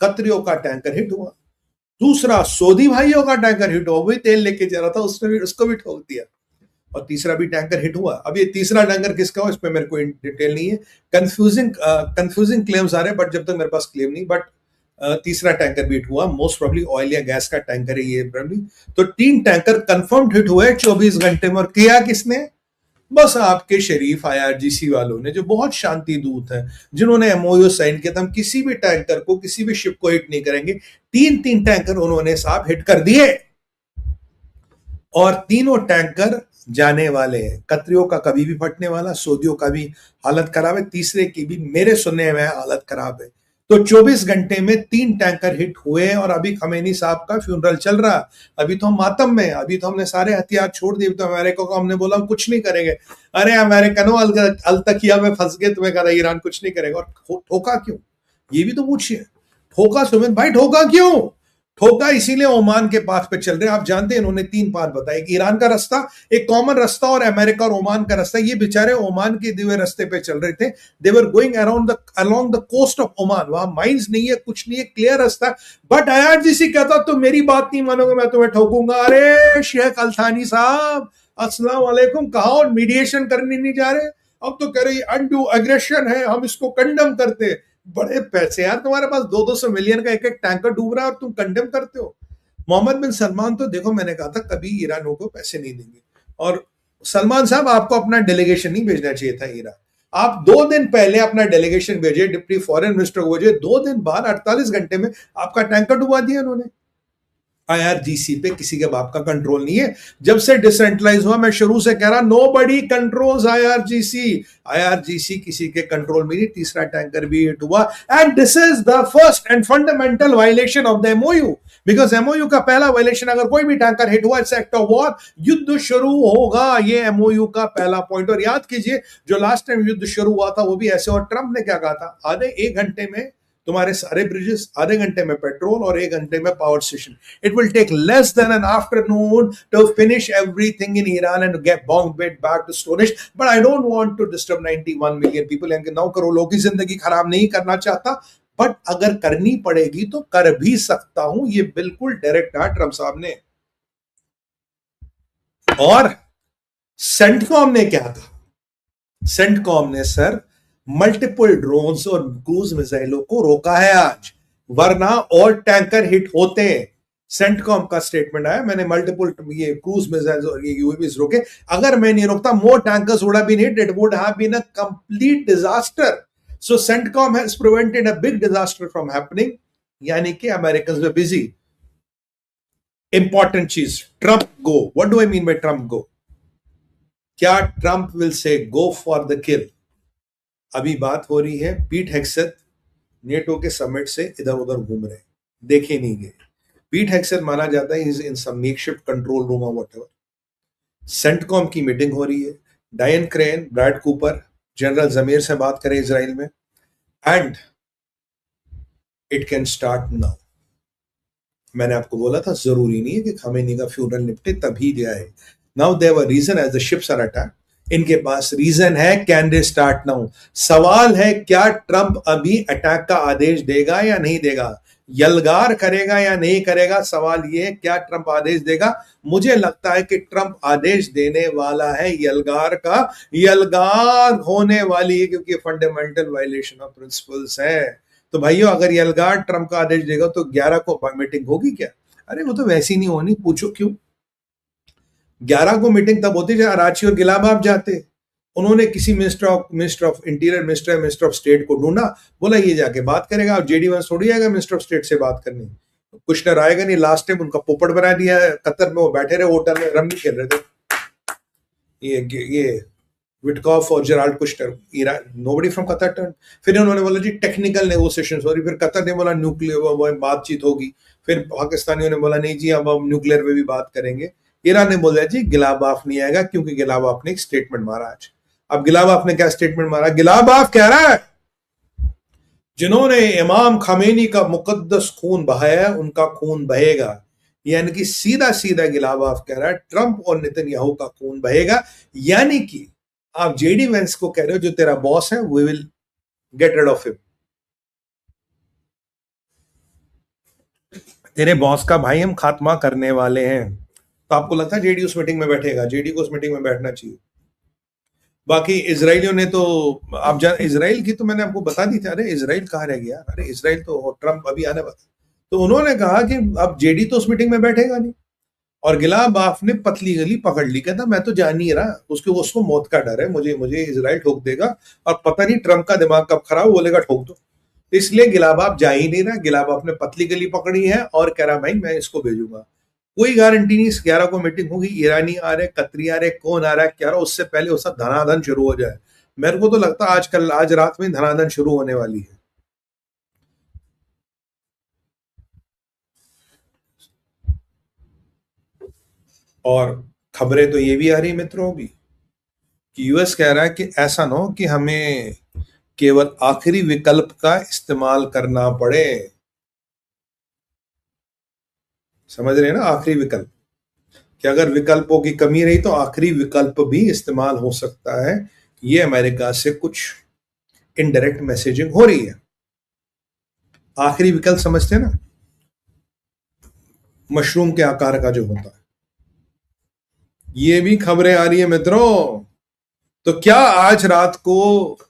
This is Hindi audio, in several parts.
कतरियों का टैंकर हिट हुआ, दूसरा सऊदी भाइयों का टैंकर हिट हुआ, वही तेल लेके जा रहा था, उसको भी ठोक दिया, और तीसरा भी टैंकर हिट हुआ। अब ये तीसरा टैंकर किसका हो इस पे मेरे को डिटेल नहीं है, कंफ्यूजिंग क्लेम्स आ रहे हैं, बट जब तक मेरे पास क्लेम नहीं, बट तीसरा टैंकर भी हिट हुआ, मोस्ट प्रोबब्ली ऑयल या गैस का टैंकर है ये प्रॉब्लम। तो 3 टैंकर कंफर्म्ड हिट हुए 24 घंटे में, और किया किसने? बस आपके शरीफ आईआरजीसी वालों ने, जो बहुत शांति दूत हैं, जिन्होंने एमओयू साइन किया था, हम किसी भी टैंकर को, किसी भी शिप को हिट नहीं करेंगे। 3 टैंकर उन्होंने साहब हिट कर दिए, और तीनों टैंकर जाने वाले हैं। कतरियों का कभी भी फटने वाला, सऊदियों का भी हालत खराब है, तीसरे की भी मेरे सुनने में हालत खराब है। तो 24 घंटे में 3 टैंकर हिट हुए, और अभी खमेनी साहब का फ्यूनरल चल रहा। अभी तो हम मातम में, अभी तो हमने सारे हथियार छोड़ दिए, तो अमेरिका को हमने बोला हम कुछ नहीं करेंगे। अरे अमेरिकनो अलतकिया में फंस गए, तुम्हें कहा ईरान कुछ नहीं करेगा। और ठोका क्यों, ये भी तो पूछिए। ठोका सुमित भाई, ठोका क्यों? ठोका इसीलिए ओमान के पाथ पे चल रहे हैं। आप जानते हैं इन्होंने 3 पाथ बताए कि ईरान का रास्ता एक कॉमन रास्ता, और अमेरिका और ओमान का रास्ता। ये बेचारे ओमान के दिए रास्ते पे चल रहे थे, they were going along the coast of Oman. वहां माइंस नहीं है, कुछ नहीं है, क्लियर रास्ता। बट आईआरजीसी कहता तो मेरी बात नहीं मानोगे, मैं तुम्हें ठोकूंगा। अरे शेख अल्थानी साहब, अस्सलाम वालेकुम, कहा और मीडिएशन करने नहीं जा रहे, अब तो कह रहे अनडू एग्रेशन है, हम इसको कंडम करते। बड़े पैसे यार तुम्हारे पास, 200 मिलियन का एक टैंकर डूब रहा है और तुम कंडेम करते हो। मोहम्मद बिन सलमान तो देखो, मैंने कहा था कभी ईरान को पैसे नहीं देंगे, और सलमान साहब आपको अपना डेलीगेशन नहीं भेजना चाहिए था ईरान। आप 2 दिन पहले अपना डेलीगेशन भेजे, डिप्टी फॉरेन मिनिस्टर को भेजे, 2 दिन बाद 48 घंटे में आपका टैंकर डुबा दिया उन्होंने। आईआरजीसी पे किसी के बाप का कंट्रोल नहीं है। जब से डिसेंट्रलाइज हुआ, मैं शुरू से कह रहा, नोबडी कंट्रोल्स आईआरजीसी। आईआरजीसी किसी के कंट्रोल में नहीं। तीसरा टैंकर भी हिट हुआ, and this is the first and fundamental violation of the MOU. Because MOU का पहला वायलेशन, अगर कोई भी टैंकर हिट हुआ, इट्स एक्ट ऑफ वॉर, युद्ध शुरू होगा। ये एमओयू का पहला पॉइंट। और याद कीजिए, जो लास्ट टाइम युद्ध शुरू हुआ था वो भी ऐसे, और ट्रंप ने क्या कहा था, आधे 1 घंटे में तुम्हारे सारे ब्रिजेस, आधे घंटे में पेट्रोल, और 1 घंटे में power station. It will take less than an afternoon to finish everything in Iran and get bomb it back to storage. But I don't want to disturb 91 million people. 9 crore लोगों की जिंदगी खराब नहीं करना चाहता, बट अगर करनी पड़ेगी तो कर भी सकता हूं। ये बिल्कुल डायरेक्ट कहा ट्रंप साहब ने। और सेंटकॉम ने क्या कहा? सेंटकॉम ने सर मल्टीपल ड्रोन्स और क्रूज मिसाइलों को रोका है आज, वरना और टैंकर हिट होते। सेंटकॉम का स्टेटमेंट आया, मैंने मल्टीपल ये क्रूज मिसाइल्स और ये यूएवीज रोके। अगर मैं नहीं रोकता, more tankers would have been hit, it would have been a complete disaster. So CENTCOM has prevented a big disaster from happening. यानी कि अमेरिकन्स वर बिजी। इंपॉर्टेंट चीज, Trump go. What do I mean by Trump go? क्या Trump will say go for the किल? अभी बात हो रही है, पीट हेग्सेथ नेटो के समिट से इधर उधर घूम रहे, देखे नहीं गए। पीट हेग्सेथ माना जाता है इन सम मेकशिफ्ट कंट्रोल रूम और व्हाटएवर। सेंटकॉम की मीटिंग हो रही है, डायन क्रेन, ब्रैड कूपर, जनरल जमीर से बात करें इजराइल में, and it can start now. मैंने आपको बोला था, जरूरी नहीं है कि खमेनी का फ्यूनरल निपटे तभी जाए। Now there were reason as the ships are attack. इनके पास रीजन है, कैन दे स्टार्ट नाउ। सवाल है, क्या ट्रंप अभी अटैक का आदेश देगा या नहीं देगा? यलगार करेगा या नहीं करेगा? सवाल ये है, क्या ट्रंप आदेश देगा? मुझे लगता है कि ट्रंप आदेश देने वाला है यलगार का। यलगार होने वाली है, क्योंकि फंडामेंटल वायलेशन ऑफ प्रिंसिपल्स है। तो भाइयों, अगर यलगार ट्रंप का आदेश देगा तो 11 को मीटिंग होगी क्या? अरे वो तो वैसी नहीं होनी, पूछो क्यों। 11 को मीटिंग तब होती जब अराची और गिलाबाब जाते। उन्होंने किसी minister of interior, minister of state को ढूंढा, बोला ये जाके बात करेगा। अब जेडी वंस थोड़ी आएगा मिनिस्टर ऑफ स्टेट से बात करनी, कुशनर आएगा नहीं। लास्ट टाइम उनका पोपट बना दिया है कतर में, वो बैठे रहे होटल में, रमी खेल रहे थे। ये विटकॉफ और Gerald Kushner, nobody from Qatar turn. फिर उन्होंने बोला जी टेक्निकल नेगोशिएशन हो रही, फिर कतर ने बोला न्यूक्लियर बातचीत होगी। फिर पाकिस्तानियों ने बोला नहीं जी, अब हम न्यूक्लियर पे भी बात करेंगे। ईरान ने बोला जी गिलाबाफ नहीं आएगा, क्योंकि गिलाबाफ ने एक स्टेटमेंट मारा आज। अब गिलाबाफ ने क्या स्टेटमेंट मारा? गिलाबाफ कह रहा है जिन्होंने इमाम खमेनी का मुकद्दस खून बहाया उनका खून बहेगा। यानी कि सीधा सीधा गिलाबाफ कह रहा है ट्रंप और नेतन्याहू का खून बहेगा। यानी कि आप जेडी वेंस को कह रहे हो जो तेरा बॉस है, we will get rid of him. तेरे बॉस का भाई हम खात्मा करने वाले हैं। तो आपको लगता है जेडी उस मीटिंग में बैठेगा? जेडी को उस मीटिंग में बैठना चाहिए। बाकी इसराइलियों ने तो, आप जान इसराइल की तो मैंने आपको बता दी थी, अरे इसराइल कहाँ रह गया, अरे इसराइल तो ट्रम्प अभी आने वाला। तो उन्होंने कहा कि अब जेडी तो उस मीटिंग में बैठेगा नहीं, और गिलाब बाफ ने पतली गली पकड़ ली, कहता मैं तो जान नहीं रहा, उसको मौत का डर है, मुझे मुझे इसराइल ठोक देगा, और पता नहीं ट्रम्प का दिमाग कब खराब बोलेगा ठोक दो। इसलिए गिलाबाफ जा ही नहीं रहा, गिलाबाफ ने पतली गली पकड़ी है और कह रहा भाई मैं इसको भेजूंगा। कोई गारंटी नहीं, 11 को मीटिंग होगी, ईरानी आ रहे, कतरी आ रहे, कौन आ रहा है क्या रहा, उससे पहले वो सब धनाधन शुरू हो जाए। मेरे को तो लगता है आजकल आज रात में धनाधन शुरू होने वाली है। और खबरें तो ये भी आ रही मित्रों भी कि यूएस कह रहा है कि ऐसा ना हो कि हमें केवल आखिरी विकल्प का इस्तेमाल करना पड़े। समझ रहे हैं ना, आखिरी विकल्प, कि अगर विकल्पों की कमी रही तो आखिरी विकल्प भी इस्तेमाल हो सकता है। ये अमेरिका से कुछ इनडायरेक्ट मैसेजिंग हो रही है। आखिरी विकल्प समझते हैं ना, मशरूम के आकार का जो होता है। ये भी खबरें आ रही है मित्रों। तो क्या आज रात को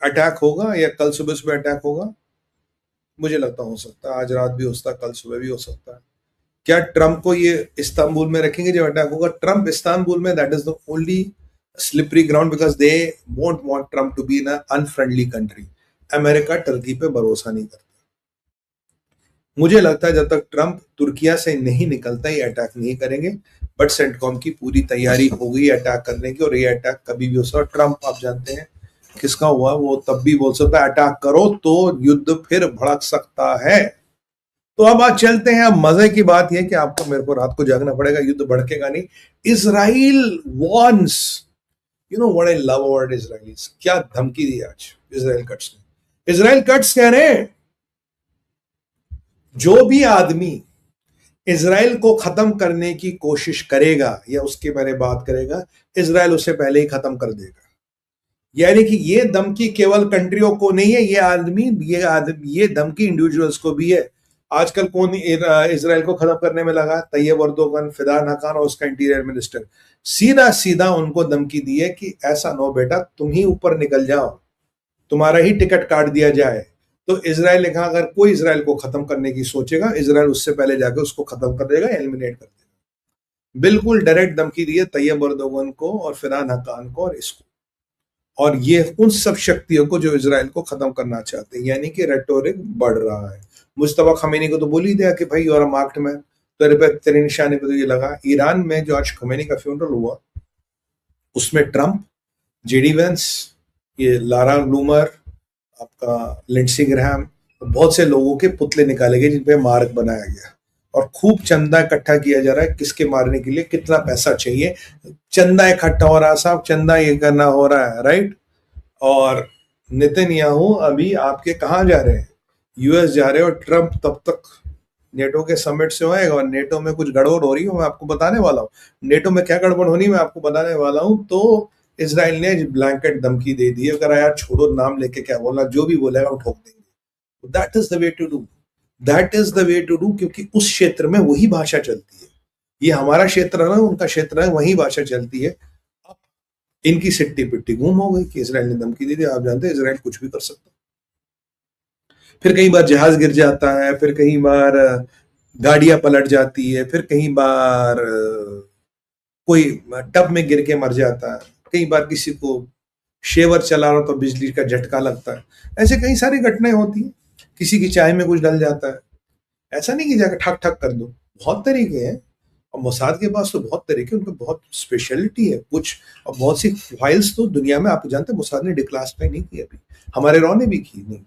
अटैक होगा या कल सुबह सुबह अटैक होगा? मुझे लगता हो सकता है आज रात भी हो सकता है, कल सुबह भी हो सकता है। क्या ट्रंप को ये इस्तांबुल में रखेंगे जब अटैक होगा? ट्रंप इस्तांबुल में, that is the only slippery ground, because they won't want Trump to be in unfriendly country. America Turkey पे भरोसा नहीं करता। मुझे लगता है जब तक ट्रंप तुर्किया से नहीं निकलता ये अटैक नहीं करेंगे, बट सेंटकॉम की पूरी तैयारी हो गई अटैक करने की, और ये अटैक कभी भी हो सकता है। ट्रंप आप जानते हैं किसका हुआ, वो तब भी बोल सकता है अटैक करो तो युद्ध फिर भड़क सकता है। तो अब आज चलते हैं। अब मजे की बात यह कि आपको मेरे को रात को जागना पड़ेगा, युद्ध भड़केगा नहीं। Israel warns, you know what I love about Israelis, क्या धमकी दी आज इसराइल कट्स ने। इसराइल कट्स कह रहे हैं जो भी आदमी इसराइल को खत्म करने की कोशिश करेगा या उसके बारे में बात करेगा, इसराइल उसे पहले ही खत्म कर देगा। यानी कि ये धमकी केवल कंट्रियों को नहीं है, ये धमकी इंडिविजुअल्स को भी है। आजकल कौन इसराइल को खत्म करने में लगा? तैयब अर्दोगन, फिदान हकान और उसका इंटीरियर मिनिस्टर। सीधा सीधा उनको धमकी दी है कि ऐसा नो बेटा, तुम ही ऊपर निकल जाओ, तुम्हारा ही टिकट काट दिया जाए। तो इसराइल ने कहा अगर कोई इसराइल को खत्म करने की सोचेगा, इसराइल उससे पहले जाकर उसको खत्म कर देगा, एलिमिनेट कर देगा। बिल्कुल डायरेक्ट धमकी दी है तैयब अर्दोगन को और फिदान हकान को और इसको, और ये उन सब शक्तियों को जो इसराइल को खत्म करना चाहते हैं। यानी कि रेटोरिक बढ़ रहा है। मुस्तफा खमेनी को तो बोल ही दिया कि भाई you are a marked man, तेरे पे तेरे निशाने पे तो ये लगा। ईरान में जो आज खमेनी का फ्यूनरल हुआ, उसमें ट्रंप, जेडी वेंस, ये लारा लूमर, आपका लिंडसी ग्रैहम, बहुत से लोगों के पुतले निकाले गए जिन पे मार्क बनाया गया, और खूब चंदा इकट्ठा किया जा रहा है किसके मारने के लिए, कितना पैसा चाहिए। चंदा इकट्ठा हो रहा है साहब, चंदा ये करना हो रहा है, राइट। और नेतन्याहू अभी आपके कहाँ जा रहे हैं? यूएस जा रहे हैं, और ट्रंप तब तक नेटो के समिट से होएगा, और नेटो में कुछ गड़बड़ हो रही है, मैं आपको बताने वाला हूँ। नेटो में क्या गड़बड़ होनी मैं आपको बताने वाला हूँ। तो इसराइल ने ब्लैंकेट धमकी दे दी है, अगर यार छोड़ो, नाम लेके क्या बोलना, जो भी बोलेगा हम ठोक देंगे। That is the way to do, that is the way to do, क्योंकि उस क्षेत्र में वही भाषा चलती है। ये हमारा क्षेत्र है ना, उनका क्षेत्र है, वही भाषा चलती है। अब इनकी सिट्टी पिट्टी गुम हो गई कि इसराइल ने धमकी दी थी। आप जानते हैं इसराइल कुछ भी कर सकता है। फिर कई बार जहाज गिर जाता है, फिर कई बार गाड़ियां पलट जाती है, फिर कई बार कोई टब में गिर के मर जाता है, कई बार किसी को शेवर चला रहा तो बिजली का झटका लगता है। ऐसे कई सारी घटनाएं होती हैं। किसी की चाय में कुछ डल जाता है, ऐसा नहीं कि जाकर ठक ठक कर दो। बहुत तरीके हैं, और मोसाद के पास तो बहुत तरीके, उनका बहुत स्पेशलिटी है कुछ। और बहुत सी फाइल्स तो दुनिया में, आप जानते हैं मोसाद ने डिक्लासिफाई नहीं की अभी, हमारे रॉ ने भी की नहीं।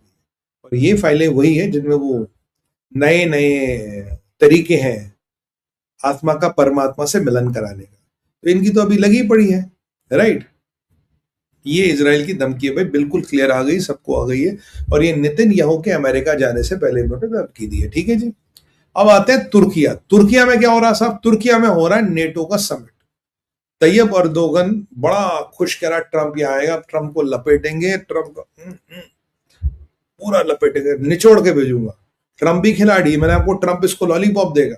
और ये फाइलें वही है जिनमें वो नए नए तरीके हैं आत्मा का परमात्मा से मिलन कराने का। तो इनकी तो अभी लगी पड़ी है, राइट। ये इजराइल की धमकी है भाई, बिल्कुल क्लियर आ गई, सबको आ गई है। और ये नेतन्याहू के अमेरिका जाने से पहले इन्होंने धमकी दी है, ठीक है जी। अब आते हैं तुर्किया। तुर्किया में क्या हो रहा है साहब? तुर्किया में हो रहा है नेटो का समिट। तैयब अर्दोगन बड़ा खुश कह रहा ट्रंप यहाँ आएगा, ट्रंप को लपेटेंगे, ट्रंप को पूरा लपेटेंगे, निचोड़ के भेजूंगा। ट्रंप भी खिलाड़ी, मैंने आपको ट्रंप इसको लॉलीपॉप देगा।